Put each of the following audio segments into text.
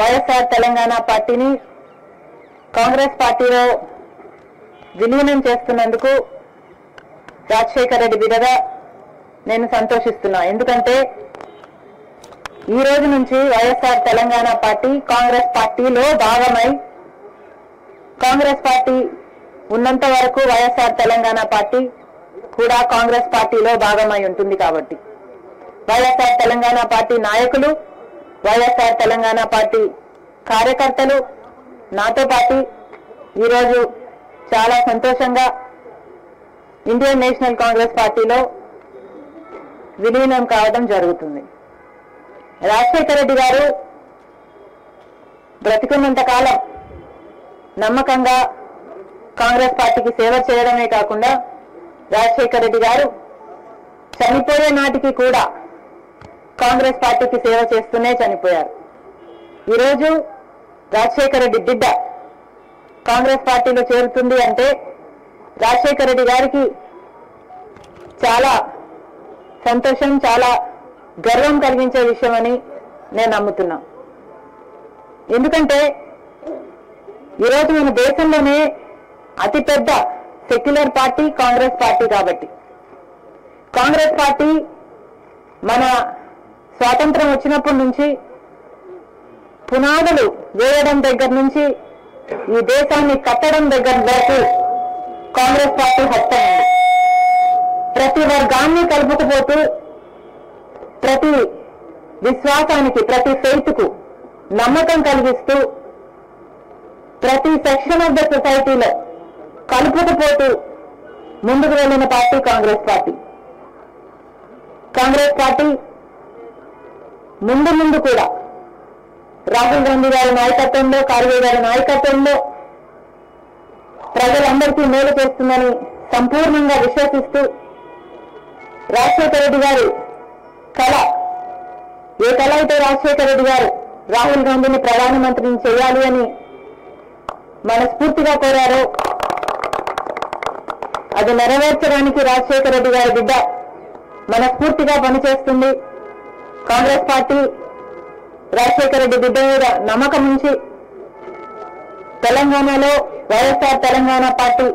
వైఎస్ఆర్ తెలంగాణ పార్టీని కాంగ్రెస్ పార్టీలో విలీనం చేస్తున్నందుకు రాజశేఖర రెడ్డి బిడ్డగా నేను సంతోషిస్తున్నా. ఎందుకంటే ఈ రోజు నుంచి వైఎస్ఆర్ తెలంగాణ పార్టీ కాంగ్రెస్ పార్టీలో భాగమై, కాంగ్రెస్ పార్టీ ఉన్నంత వరకు వైఎస్ఆర్ తెలంగాణ పార్టీ కూడా కాంగ్రెస్ పార్టీలో భాగమై ఉంటుంది. కాబట్టి వైఎస్ఆర్ తెలంగాణ పార్టీ నాయకులు, వైఎస్ఆర్ తెలంగాణ పార్టీ కార్యకర్తలు నాతో పాటు ఈరోజు చాలా సంతోషంగా ఇండియన్ నేషనల్ కాంగ్రెస్ పార్టీలో విలీనం కావడం జరుగుతుంది. రాజశేఖర రెడ్డి గారు బ్రతికున్నంత కాలం నమ్మకంగా కాంగ్రెస్ పార్టీకి సేవ చేయడమే కాకుండా రాజశేఖర రెడ్డి గారు చనిపోయే నాటికి కూడా కాంగ్రెస్ పార్టీకి సేవ చేస్తూనే చనిపోయారు. ఈరోజు రాజశేఖర రెడ్డి బిడ్డ కాంగ్రెస్ పార్టీలో చేరుతుంది అంటే రాజశేఖర రెడ్డి గారికి చాలా సంతోషం, చాలా గర్వం కలిగించే విషయమని నేను నమ్ముతున్నా. ఎందుకంటే ఈరోజు మన దేశంలోనే అతిపెద్ద సెక్యులర్ పార్టీ కాంగ్రెస్ పార్టీ. కాబట్టి కాంగ్రెస్ పార్టీ మన స్వాతంత్రం వచ్చినప్పటి నుంచి పునాదులు వేయడం దగ్గర నుంచి ఈ దేశాన్ని కట్టడం దగ్గర వరకు కాంగ్రెస్ పార్టీ హస్తమైంది. ప్రతి వర్గాన్ని కలుపుకుపోతూ, ప్రతి విశ్వాసానికి, ప్రతి ఫెయిత్కు నమ్మకం కలిగిస్తూ, ప్రతి సెక్షన్ ఆఫ్ ద సొసైటీలో కలుపుకుపోతూ ముందుకు వెళ్ళిన party Congress party. Congress party ముందు కూడా రాహుల్ గాంధీ గారి నాయకత్వంలో, ఖార్గే గారి నాయకత్వంలో ప్రజలందరికీ మేలు చేస్తుందని సంపూర్ణంగా విశ్వసిస్తూ, రాజశేఖర రెడ్డి గారి కళ, ఏ కళ అయితే రాజశేఖర రెడ్డి గారు రాహుల్ గాంధీని ప్రధానమంత్రిని చేయాలి అని మనస్ఫూర్తిగా కోరారో అది నెరవేర్చడానికి రాజశేఖర రెడ్డి గారి బిడ్డ మనస్ఫూర్తిగా పనిచేస్తుంది. కాంగ్రెస్ పార్టీ రాజశేఖర రెడ్డి బిడ్డ మీద నమ్మకం ఉంచి తెలంగాణలో వైఎస్ఆర్ తెలంగాణ పార్టీ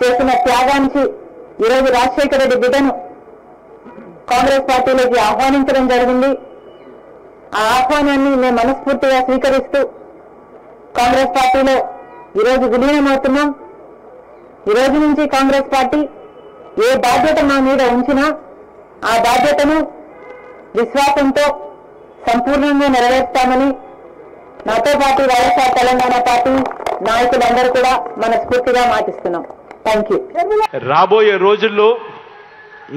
చేసిన త్యాగానికి ఈరోజు రాజశేఖర రెడ్డి బిడ్డను కాంగ్రెస్ పార్టీలోకి ఆహ్వానించడం జరిగింది. ఆ ఆహ్వానాన్ని మేము మనస్ఫూర్తిగా స్వీకరిస్తూ కాంగ్రెస్ పార్టీలో ఈరోజు విలీనమవుతున్నాం. ఈ రోజు నుంచి కాంగ్రెస్ పార్టీ ఏ బాధ్యత మా మీద ఉంచినా ఆ బాధ్యతను విశ్వాసంతో సంపూర్ణంగా నెరవేర్స్తామని నాతో పాటు వైఎస్ఆర్ తెలంగాణ పార్టీ నాయకులందరూ కూడా మనస్ఫూర్తిగా మాటిస్తున్నాం. Thank you. రాబోయే రోజుల్లో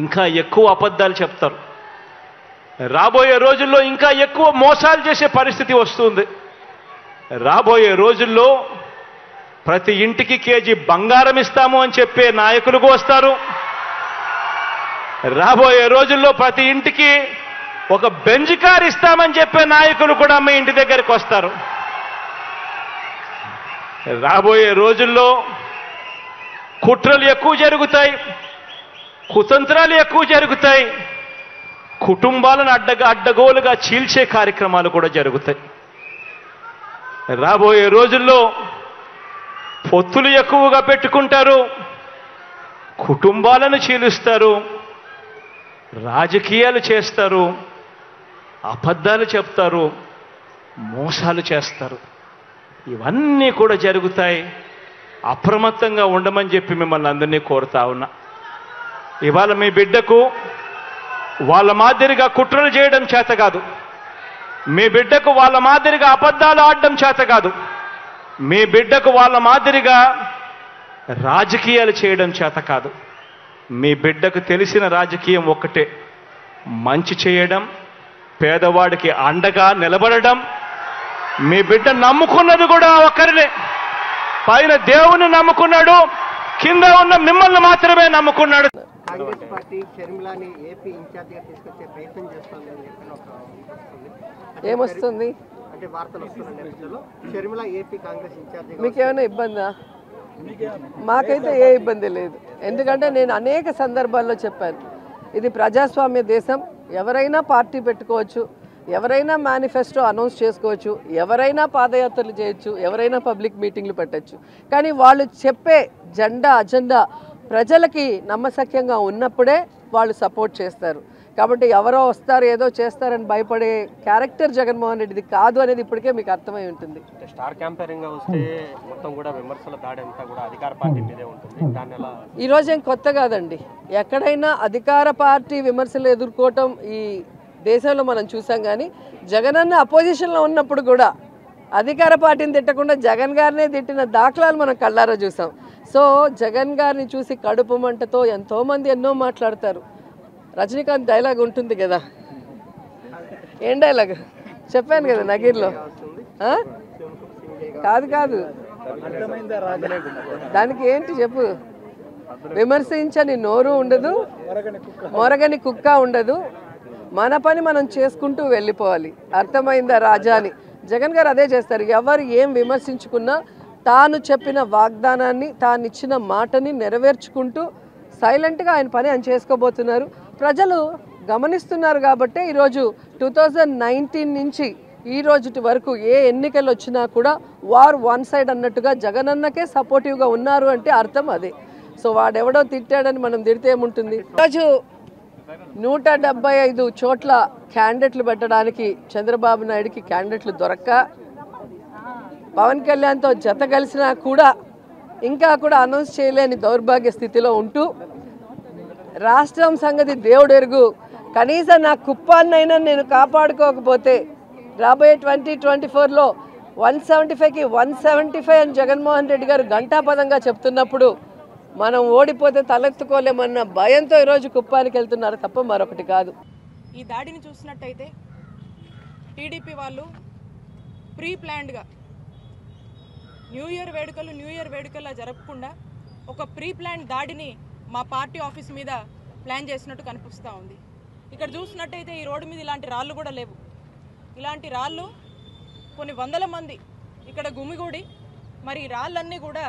ఇంకా ఎక్కువ అబద్ధాలు చెప్తారు. రాబోయే రోజుల్లో ఇంకా ఎక్కువ మోసాలు చేసే పరిస్థితి వస్తుంది. రాబోయే రోజుల్లో ప్రతి ఇంటికి కేజీ బంగారం ఇస్తాము అని చెప్పే నాయకులు వస్తారు. రాబోయే రోజుల్లో ప్రతి ఇంటికి ఒక బెంజ్ కార్ ఇస్తామని చెప్పే నాయకులు కూడా మీ ఇంటి దగ్గరికి వస్తారు. రాబోయే రోజుల్లో కుట్రలు ఎక్కువ జరుగుతాయి, కుతంత్రాలు ఎక్కువ జరుగుతాయి, కుటుంబాలను అడ్డగోలుగా చీల్చే కార్యక్రమాలు కూడా జరుగుతాయి. రాబోయే రోజుల్లో పొత్తులు ఎక్కువగా పెట్టుకుంటారు, కుటుంబాలను చీలుస్తారు, రాజకీయాలు చేస్తారు, అబద్ధాలు చెప్తారు, మోసాలు చేస్తారు. ఇవన్నీ కూడా జరుగుతాయి. అప్రమత్తంగా ఉండమని చెప్పి మిమ్మల్ని అందరినీ కోరుతా ఉన్నా. ఇవాళ మీ బిడ్డకు వాళ్ళ మాదిరిగా కుట్రలు చేయడం చేత కాదు, మీ బిడ్డకు వాళ్ళ మాదిరిగా అబద్ధాలు ఆడడం చేత కాదు, మీ బిడ్డకు వాళ్ళ మాదిరిగా రాజకీయాలు చేయడం చేత కాదు. మీ బిడ్డకు తెలిసిన రాజకీయం ఒక్కటే, మంచి చేయడం, పేదవాడికి అండగా నిలబడడం. మీ బిడ్డ నమ్ముకున్నది కూడా ఒక్కరినే, పైన దేవుని నమ్ముకున్నాడు, కింద ఉన్న మిమ్మల్ని మాత్రమే నమ్ముకున్నాడు. కాంగ్రెస్ పార్టీ షర్మిలాని ఏపీ ఇన్ఛార్జిగా తీసుకొచ్చే ప్రయత్నం చేస్తుంది. ఏమొస్తుంది అంటే వార్తలు వస్తున్న నేపథ్యంలో షర్మిల ఏపీ కాంగ్రెస్ ఇన్ఛార్జిగా మీకేమైనా ఇబ్బందా? మాకైతే ఏ ఇబ్బంది లేదు. ఎందుకంటే నేను అనేక సందర్భాల్లో చెప్పాను, ఇది ప్రజాస్వామ్య దేశం, ఎవరైనా పార్టీ పెట్టుకోవచ్చు, ఎవరైనా మేనిఫెస్టో అనౌన్స్ చేసుకోవచ్చు, ఎవరైనా పాదయాత్రలు చేయొచ్చు, ఎవరైనా పబ్లిక్ మీటింగ్లు పెట్టచ్చు. కానీ వాళ్ళు చెప్పే అజెండా ప్రజలకి నమ్మశక్యంగా ఉన్నప్పుడే వాళ్ళు సపోర్ట్ చేస్తారు. కాబట్టి ఎవరో వస్తారు ఏదో చేస్తారని భయపడే క్యారెక్టర్ జగన్మోహన్ రెడ్డిది కాదు అనేది ఇప్పటికే మీకు అర్థమై ఉంటుంది. స్టార్ క్యాంపెయినింగ్ వస్తే మొత్తం కూడా విమర్శల దాడి అంతా కూడా అధికార పార్టీ మీదే ఉంటుంది. దాని ఎలా ఈరోజు ఏం కొత్త కాదండి. ఎక్కడైనా అధికార పార్టీ విమర్శలు ఎదుర్కోవటం ఈ దేశంలో మనం చూసాం. కానీ జగనన్న అపోజిషన్లో ఉన్నప్పుడు కూడా అధికార పార్టీని తిట్టకుండా జగన్ గారినే తిట్టిన దాఖలాలు మనం కళ్ళారా చూసాం. సో జగన్ గారిని చూసి కడుపు మంటతో ఎంతోమంది ఎన్నో మాట్లాడతారు. రజనీకాంత్ డైలాగ్ ఉంటుంది కదా, ఏం డైలాగ్ చెప్పాను కదా నగీర్లో. కాదు దానికి ఏంటి చెప్పు. విమర్శించని నోరు ఉండదు, మొరగని కుక్క ఉండదు, మన పని మనం చేసుకుంటూ వెళ్ళిపోవాలి. అర్థమైందా రాజా అని జగన్ గారు అదే చేస్తారు. ఎవరు ఏం విమర్శించుకున్నా తాను చెప్పిన వాగ్దానాన్ని, తాను ఇచ్చిన మాటని నెరవేర్చుకుంటూ సైలెంట్గా ఆయన పని ఆయన చేసుకోబోతున్నారు. ప్రజలు గమనిస్తున్నారు. కాబట్టి ఈరోజు 2019 నుంచి ఈ రోజు వరకు ఏ ఎన్నికలు వచ్చినా కూడా వార్ వన్ సైడ్ అన్నట్టుగా జగనన్నకే సపోర్టివ్గా ఉన్నారు అంటే అర్థం అదే. సో వాడెవడో తిట్టాడని మనం తిడితే ఏముంటుంది. ఈరోజు 175 చోట్ల క్యాండిడేట్లు పెట్టడానికి చంద్రబాబు నాయుడుకి క్యాండిడేట్లు దొరక్క పవన్ కళ్యాణ్తో జత కలిసినా కూడా ఇంకా కూడా అనౌన్స్ చేయలేని దౌర్భాగ్య స్థితిలో ఉంటూ రాష్ట్రం సంగతి దేవుడు ఎరుగు, కనీసం నా కుప్పాన్నైనా నేను కాపాడుకోకపోతే రాబోయే 2024లో 175కి 175 అని జగన్మోహన్ రెడ్డి గారు ఘంటాపదంగా చెప్తున్నప్పుడు మనం ఓడిపోతే తలెత్తుకోలేమన్న భయంతో ఈరోజు కుప్పానికి వెళ్తున్నారు తప్ప మరొకటి కాదు. ఈ దాడిని చూసినట్టయితే టీడీపీ వాళ్ళు ప్రీ ప్లాన్డ్గా న్యూ ఇయర్ వేడుకలు జరపకుండా ఒక ప్రీ ప్లాన్ దాడిని మా పార్టీ ఆఫీస్ మీద ప్లాన్ చేసినట్టు కనిపిస్తూ ఉంది. ఇక్కడ చూసినట్టయితే ఈ రోడ్డు మీద ఇలాంటి రాళ్ళు కూడా లేవు. ఇలాంటి రాళ్ళు కొన్ని వందల మంది ఇక్కడ గుమిగూడి మరి ఈ రాళ్ళన్నీ కూడా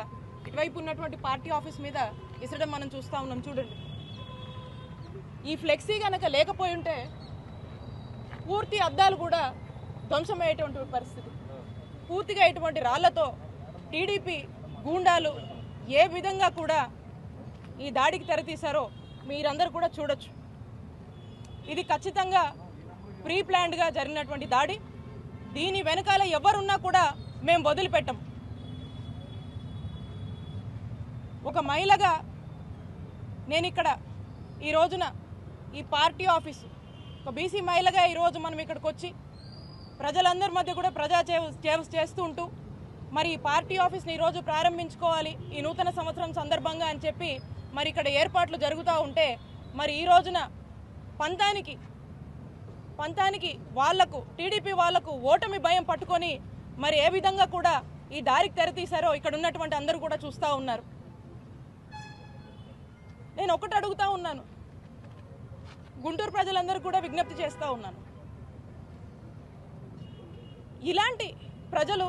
ఇటువైపు ఉన్నటువంటి పార్టీ ఆఫీస్ మీద ఇసడం మనం చూస్తూ ఉన్నాం. చూడండి, ఈ ఫ్లెక్సీ కనుక లేకపోయి ఉంటే పూర్తి అద్దాలు కూడా ధ్వంసమయ్యేటువంటి పరిస్థితి. పూర్తిగా ఇటువంటి రాళ్లతో టీడీపీ గూండాలు ఏ విధంగా కూడా ఈ దాడికి తెరతీశారో మీరందరూ కూడా చూడొచ్చు. ఇది ఖచ్చితంగా ప్రీ ప్లాన్డ్గా జరిగినటువంటి దాడి. దీని వెనకాల ఎవరున్నా కూడా మేము వదిలిపెట్టం. ఒక మహిళగా నేను ఇక్కడ ఈ రోజున ఈ పార్టీ ఆఫీసు ఒక బీసీ మహిళగా ఈరోజు మనం ఇక్కడికి వచ్చి ప్రజలందరి మధ్య కూడా ప్రజా సేవ చేస్తూ ఉంటూ మరి ఈ పార్టీ ఆఫీస్ని ఈరోజు ప్రారంభించుకోవాలి ఈ నూతన సంవత్సరం సందర్భంగా అని చెప్పి మరి ఇక్కడ ఏర్పాట్లు జరుగుతూ ఉంటే మరి ఈ రోజున పంతానికి వాళ్లకు టీడీపీ వాళ్లకు ఓటమి భయం పట్టుకొని మరి ఏ విధంగా కూడా ఈ దారికి తెరతీశారో ఇక్కడ ఉన్నటువంటి అందరూ కూడా చూస్తూ ఉన్నారు. నేను ఒకటి అడుగుతా ఉన్నాను, గుంటూరు ప్రజలందరూ కూడా విజ్ఞప్తి చేస్తూ ఉన్నాను. ఇలాంటి ప్రజలు,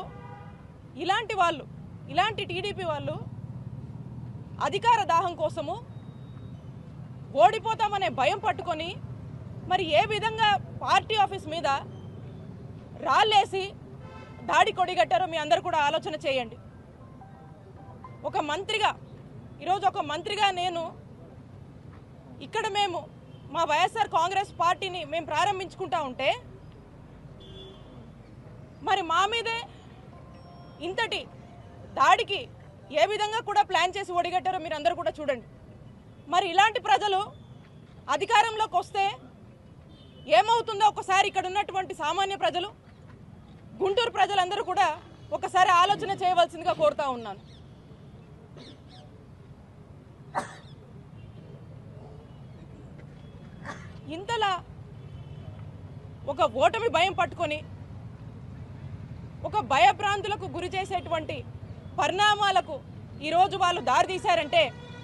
ఇలాంటి వాళ్ళు, ఇలాంటి టీడీపీ వాళ్ళు అధికార దాహం కోసము ఓడిపోతామనే భయం పట్టుకొని మరి ఏ విధంగా పార్టీ ఆఫీస్ మీద రాళ్ళేసి దాడి కొడిగట్టారో మీ అందరూ కూడా ఆలోచన చేయండి. ఒక మంత్రిగా ఈరోజు ఒక మంత్రిగా నేను ఇక్కడ మేము మా వైఎస్ఆర్ కాంగ్రెస్ పార్టీని మేము ప్రారంభించుకుంటా ఉంటే మరి మా మీదే ఇంతటి దాడికి ఏ విధంగా కూడా ప్లాన్ చేసి ఒడిగట్టారో మీరు అందరూ కూడా చూడండి. మరి ఇలాంటి ప్రజలు అధికారంలోకి వస్తే ఏమవుతుందో ఒకసారి ఇక్కడ ఉన్నటువంటి సామాన్య ప్రజలు, గుంటూరు ప్రజలందరూ కూడా ఒకసారి ఆలోచన చేయవలసిందిగా కోరుతా ఉన్నాను. ఇంతలా ఒక ఓటమి భయం పట్టుకొని ఒక భయభ్రాంతులకు గురి చేసేటువంటి పరిణామాలకు ఈరోజు వాళ్ళు దారితీశారంటే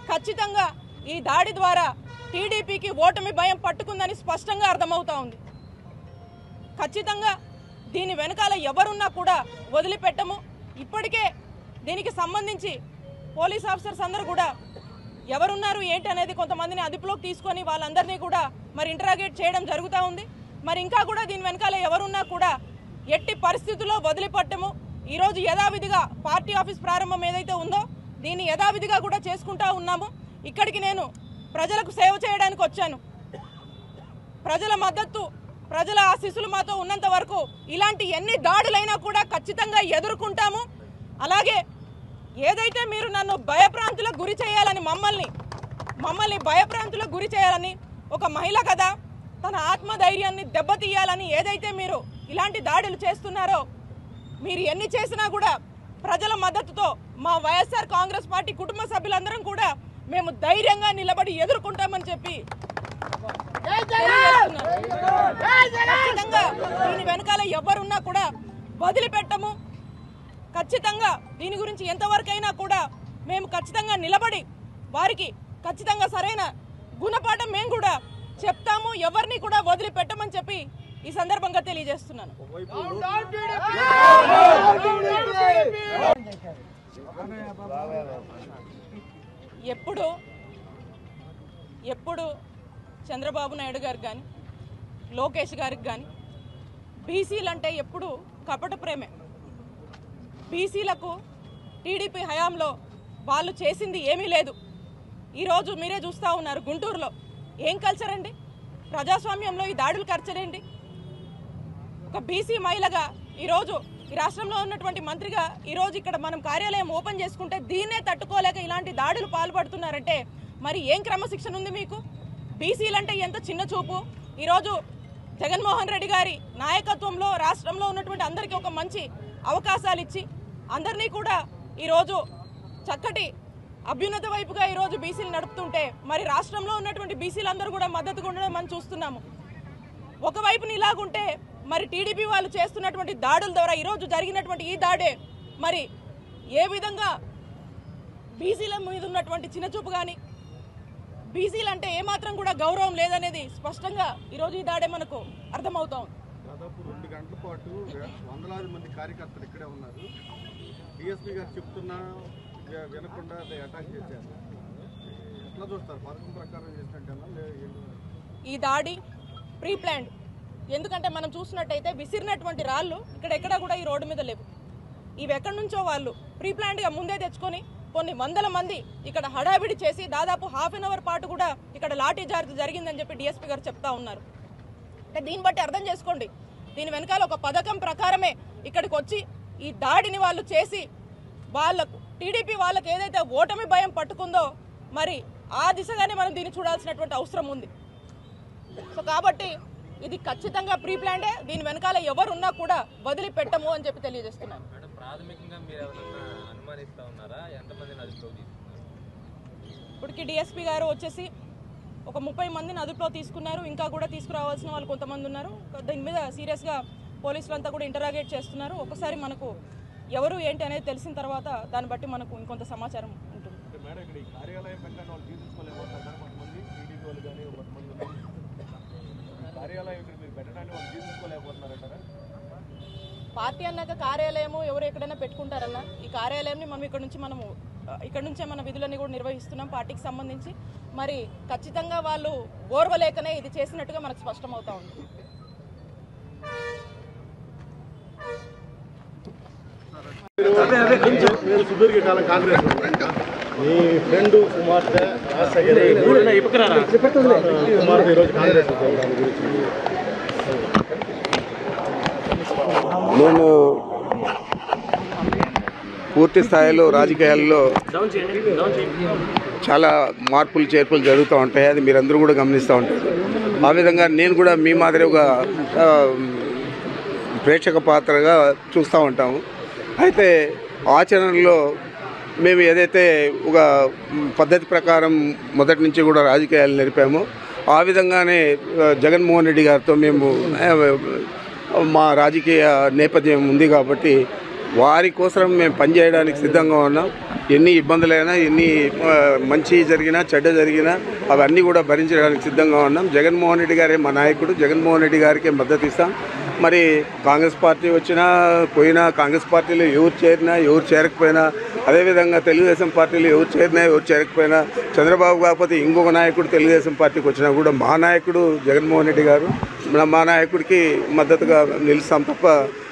ఖచ్చితంగా ఈ దాడి ద్వారా టీడీపీకి ఓటమి భయం పట్టుకుందని స్పష్టంగా అర్థమవుతా ఉంది. ఖచ్చితంగా దీని వెనకాల ఎవరున్నా కూడా వదిలిపెట్టము. ఇప్పటికే దీనికి సంబంధించి పోలీస్ ఆఫీసర్స్ అందరూ కూడా ఎవరున్నారు ఏంటి అనేది కొంతమందిని అదుపులోకి తీసుకొని వాళ్ళందరినీ కూడా మరి ఇంటరాగేట్ చేయడం జరుగుతూ ఉంది. మరి ఇంకా కూడా దీని వెనకాల ఎవరున్నా కూడా ఎట్టి పరిస్థితుల్లో వదిలిపెట్టము. ఈరోజు యథావిధిగా పార్టీ ఆఫీస్ ప్రారంభం ఏదైతే ఉందో దీన్ని యథావిధిగా కూడా చేసుకుంటా ఉన్నాము. ఇక్కడికి నేను ప్రజలకు సేవ చేయడానికి వచ్చాను. ప్రజల మద్దతు, ప్రజల ఆశీస్సులు మాతో ఉన్నంత వరకు ఇలాంటి ఎన్ని దాడులైనా కూడా ఖచ్చితంగా ఎదుర్కొంటాము. అలాగే ఏదైతే మీరు నన్ను భయప్రాంతులకు గురి చేయాలని మమ్మల్ని భయప్రాంతులకు గురి చేయాలని ఒక మహిళ కదా తన ఆత్మధైర్యాన్ని దెబ్బతీయాలని ఏదైతే మీరు ఇలాంటి దాడులు చేస్తున్నారో మీరు ఎన్ని చేసినా కూడా ప్రజల మద్దతుతో మా వైఎస్ఆర్ కాంగ్రెస్ పార్టీ కుటుంబ సభ్యులందరం కూడా మేము ధైర్యంగా నిలబడి ఎదుర్కొంటామని చెప్పి ఖచ్చితంగా దీని వెనకాల ఎవరున్నా కూడా వదిలిపెట్టము. ఖచ్చితంగా దీని గురించి ఎంతవరకైనా కూడా మేము ఖచ్చితంగా నిలబడి వారికి ఖచ్చితంగా సరైన గుణపాఠం మేము కూడా చెప్తాము. ఎవరిని కూడా వదిలిపెట్టమని చెప్పి ఈ సందర్భంగా తెలియజేస్తున్నాను. ఎప్పుడు చంద్రబాబు నాయుడు గారికి కానీ లోకేష్ గారికి కానీ బీసీలు అంటే ఎప్పుడు కపట ప్రేమే. బీసీలకు టీడీపీ హయాంలో వాళ్ళు చేసింది ఏమీ లేదు. ఈరోజు మీరే చూస్తూ ఉన్నారు గుంటూరులో ఏం కల్చర్ అండి, ప్రజాస్వామ్యంలో ఈ దాడులు కల్చర్ ఏంటి? ఒక బీసీ మహిళగా ఈరోజు ఈ రాష్ట్రంలో ఉన్నటువంటి మంత్రిగా ఈరోజు ఇక్కడ మనం కార్యాలయం ఓపెన్ చేసుకుంటే దీన్నే తట్టుకోలేక ఇలాంటి దాడులు పాల్పడుతున్నారంటే మరి ఏం క్రమశిక్షణ ఉంది మీకు? బీసీలంటే ఎంత చిన్న చూపు. ఈరోజు జగన్మోహన్ రెడ్డి గారి నాయకత్వంలో రాష్ట్రంలో ఉన్నటువంటి అందరికీ ఒక మంచి అవకాశాలు ఇచ్చి అందరినీ కూడా ఈరోజు చక్కటి అభ్యున్నత వైపుగా ఈరోజు బీసీలు నడుపుతుంటే మరి రాష్ట్రంలో ఉన్నటువంటి బీసీలందరూ కూడా మద్దతుగా ఉండడం మనం చూస్తున్నాము. ఒకవైపున ఇలాగుంటే మరి టీడీపీ వాళ్ళు చేస్తున్నటువంటి దాడుల ద్వారా ఈరోజు జరిగినటువంటి ఈ దాడే మరి ఏ విధంగా బీసీల మీద ఉన్నటువంటి చిన్నచూపు కానీ బీసీలు అంటే ఏమాత్రం కూడా గౌరవం లేదనేది స్పష్టంగా ఈరోజు ఈ దాడే మనకు అర్థమవుతా ఉంది. దాదాపు 2 గంటల పాటు వందలాది మంది కార్యకర్తలు ఇక్కడే ఉన్నారు. డిఎస్పీ గారు చెప్తున్నా వినకుండా అటాక్ చేశారు. ఎట్లా చూస్తారు? పథకం ప్రకారం చేసినట్టు ఈ దాడి ప్రీ ప్లాన్డ్. ఎందుకంటే మనం చూసినట్టయితే విసిరినటువంటి రాళ్ళు ఇక్కడ ఎక్కడా కూడా ఈ రోడ్డు మీద లేవు. ఇవి ఎక్కడి నుంచో వాళ్ళు ప్రీ ప్లాన్డ్గా ముందే తెచ్చుకొని కొన్ని వందల మంది ఇక్కడ హడావిడి చేసి దాదాపు ½ అన్ అవర్ పాటు కూడా ఇక్కడ లాఠీ చార్జ్ జరిగిందని చెప్పి డిఎస్పీ గారు చెప్తా ఉన్నారు. అంటే దీన్ని బట్టి అర్థం చేసుకోండి, దీని వెనకాల ఒక పథకం ప్రకారమే ఇక్కడికి వచ్చి ఈ దాడిని వాళ్ళు చేసి వాళ్ళకు టీడీపీ వాళ్ళకి ఏదైతే ఓటమి భయం పట్టుకుందో మరి ఆ దిశగానే మనం దీన్ని చూడాల్సినటువంటి అవసరం ఉంది. సో కాబట్టి ఇది ఖచ్చితంగా ప్రీ ప్లాన్డే. దీని వెనకాల ఎవరున్నా కూడా వదిలిపెట్టము అని చెప్పి తెలియజేస్తున్నాను. ఇప్పటికి డిఎస్పీ గారు వచ్చేసి ఒక 30 మందిని అదుపులో తీసుకున్నారు. ఇంకా కూడా తీసుకురావాల్సిన వాళ్ళు కొంతమంది ఉన్నారు. దీని మీద సీరియస్గా పోలీసులు అంతా కూడా ఇంటరాగేట్ చేస్తున్నారు. ఒకసారి మనకు ఎవరు ఏంటి అనేది తెలిసిన తర్వాత దాన్ని బట్టి మనకు ఇంకొంత సమాచారం ఉంటుంది. పార్టీ అన్నాక కార్యాలయము ఎవరు ఎక్కడైనా పెట్టుకుంటారన్నా, ఈ కార్యాలయాన్ని మనం ఇక్కడ నుంచే మన విధులన్నీ కూడా నిర్వహిస్తున్నాం పార్టీకి సంబంధించి. మరి ఖచ్చితంగా వాళ్ళు ఓర్వలేకనే ఇది చేసినట్టుగా మనకు స్పష్టమవుతా ఉంది. సుదీర్ఘకాలం కాంగ్రెస్ మీ ఫ్రెండ్ కుమార్తె కుమార్తె ఈరోజు కాంగ్రెస్ నేను పూర్తి స్థాయిలో రాజకీయాల్లో చాలా మార్పులు చేర్పులు జరుగుతూ ఉంటాయి. అది మీరందరూ కూడా గమనిస్తూ ఉంటారు. ఆ విధంగా నేను కూడా మీ మాదిరి ఒక ప్రేక్షక పాత్రగా చూస్తూ ఉంటాము. అయితే ఆచరణలో మేము ఏదైతే ఒక పద్ధతి ప్రకారం మొదటి నుంచి కూడా రాజకీయాలు నడిపామో ఆ విధంగానే జగన్మోహన్ రెడ్డి గారితో మేము మా రాజకీయ నేపథ్యం ఉంది కాబట్టి వారి కోసం మేము పనిచేయడానికి సిద్ధంగా ఉన్నాం. ఎన్ని ఇబ్బందులైనా, ఎన్ని మంచి జరిగినా చెడ్డ జరిగినా అవన్నీ కూడా భరించడానికి సిద్ధంగా ఉన్నాం. జగన్మోహన్ రెడ్డి గారే మా నాయకుడు. జగన్మోహన్ రెడ్డి గారికే మద్దతు ఇస్తాం. మరి కాంగ్రెస్ పార్టీ వచ్చినా పోయినా, కాంగ్రెస్ పార్టీలో ఎవరు చేరినా ఎవరు చేరకపోయినా, అదేవిధంగా తెలుగుదేశం పార్టీలో ఎవరు చేరినా ఎవరు చేరకపోయినా, చంద్రబాబు కాకపోతే ఇంకొక నాయకుడు తెలుగుదేశం పార్టీకి వచ్చినా కూడా మా నాయకుడు జగన్మోహన్ రెడ్డి గారు. మా నాయకుడికి మద్దతుగా నిలుస్తాం తప్ప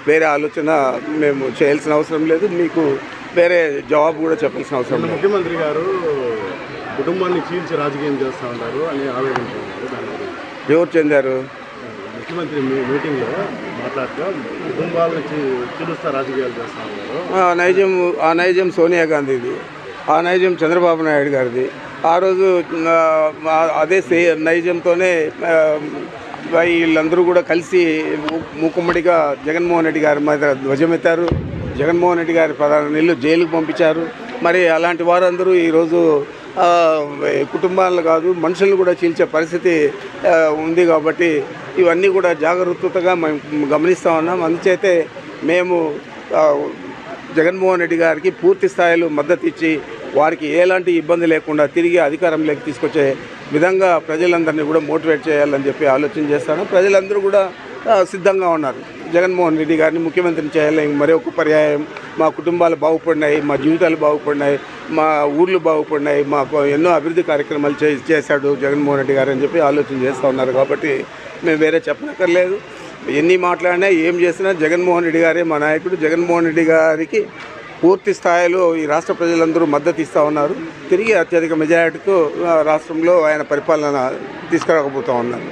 వేరే ఆలోచన మేము చేయాల్సిన అవసరం లేదు. మీకు వేరే జవాబు కూడా చెప్పాల్సిన అవసరం లేదు. ముఖ్యమంత్రి గారు కుటుంబాన్ని చీల్చి రాజకీయం చేస్తూ ఉంటారు అని ఆవేదన చెందారు. ఎవరు చెందారు? ముఖ్యమంత్రి మీటింగ్లో మాట్లాడుతూ కుటుంబాలను చీలుస్తా రాజకీయాలు చేస్తూ ఉన్నారు. ఆ నైజం సోనియా గాంధీది, ఆ నైజం చంద్రబాబు నాయుడు గారిది. ఆ రోజు అదే నైజంతోనే వీళ్ళందరూ కూడా కలిసి మూకుమ్మడిగా జగన్మోహన్ రెడ్డి గారి మీద ధ్వజమెత్తారు. జగన్మోహన్ రెడ్డి గారి ప్రధాన నీళ్ళు జైలుకు పంపించారు. మరి అలాంటి వారందరూ ఈరోజు కుటుంబాలను కాదు మనుషులను కూడా చీల్చే పరిస్థితి ఉంది. కాబట్టి ఇవన్నీ కూడా జాగ్రత్తగా మేము గమనిస్తూ ఉన్నాం. అందుచేతే మేము జగన్మోహన్ రెడ్డి గారికి పూర్తి స్థాయిలో మద్దతు ఇచ్చి వారికి ఎలాంటి ఇబ్బంది లేకుండా తిరిగి అధికారంలోకి తీసుకొచ్చే విధంగా ప్రజలందరినీ కూడా మోటివేట్ చేయాలని చెప్పి ఆలోచన చేస్తాను. ప్రజలందరూ కూడా సిద్ధంగా ఉన్నారు. జగన్మోహన్ రెడ్డి గారిని ముఖ్యమంత్రిని చేయాలని మరి ఒక పర్యాయం మా కుటుంబాలు బాగుపడినాయి, మా జీవితాలు బాగుపడినాయి, మా ఊర్లు బాగుపడినాయి, మాకు ఎన్నో అభివృద్ధి కార్యక్రమాలు చేశాడు జగన్మోహన్ రెడ్డి గారు అని చెప్పి ఆలోచన చేస్తూ ఉన్నారు. కాబట్టి మేము వేరే చెప్పనక్కర్లేదు. ఎన్ని మాట్లాడినా ఏం చేసినా జగన్మోహన్ రెడ్డి గారే మా నాయకుడు. జగన్మోహన్ రెడ్డి గారికి పూర్తి స్థాయిలో ఈ రాష్ట్ర ప్రజలందరూ మద్దతు ఇస్తూ ఉన్నారు. తిరిగి అత్యధిక మెజారిటీతో రాష్ట్రంలో ఆయన పరిపాలన తీసుకురాకపోతూ ఉన్నారు.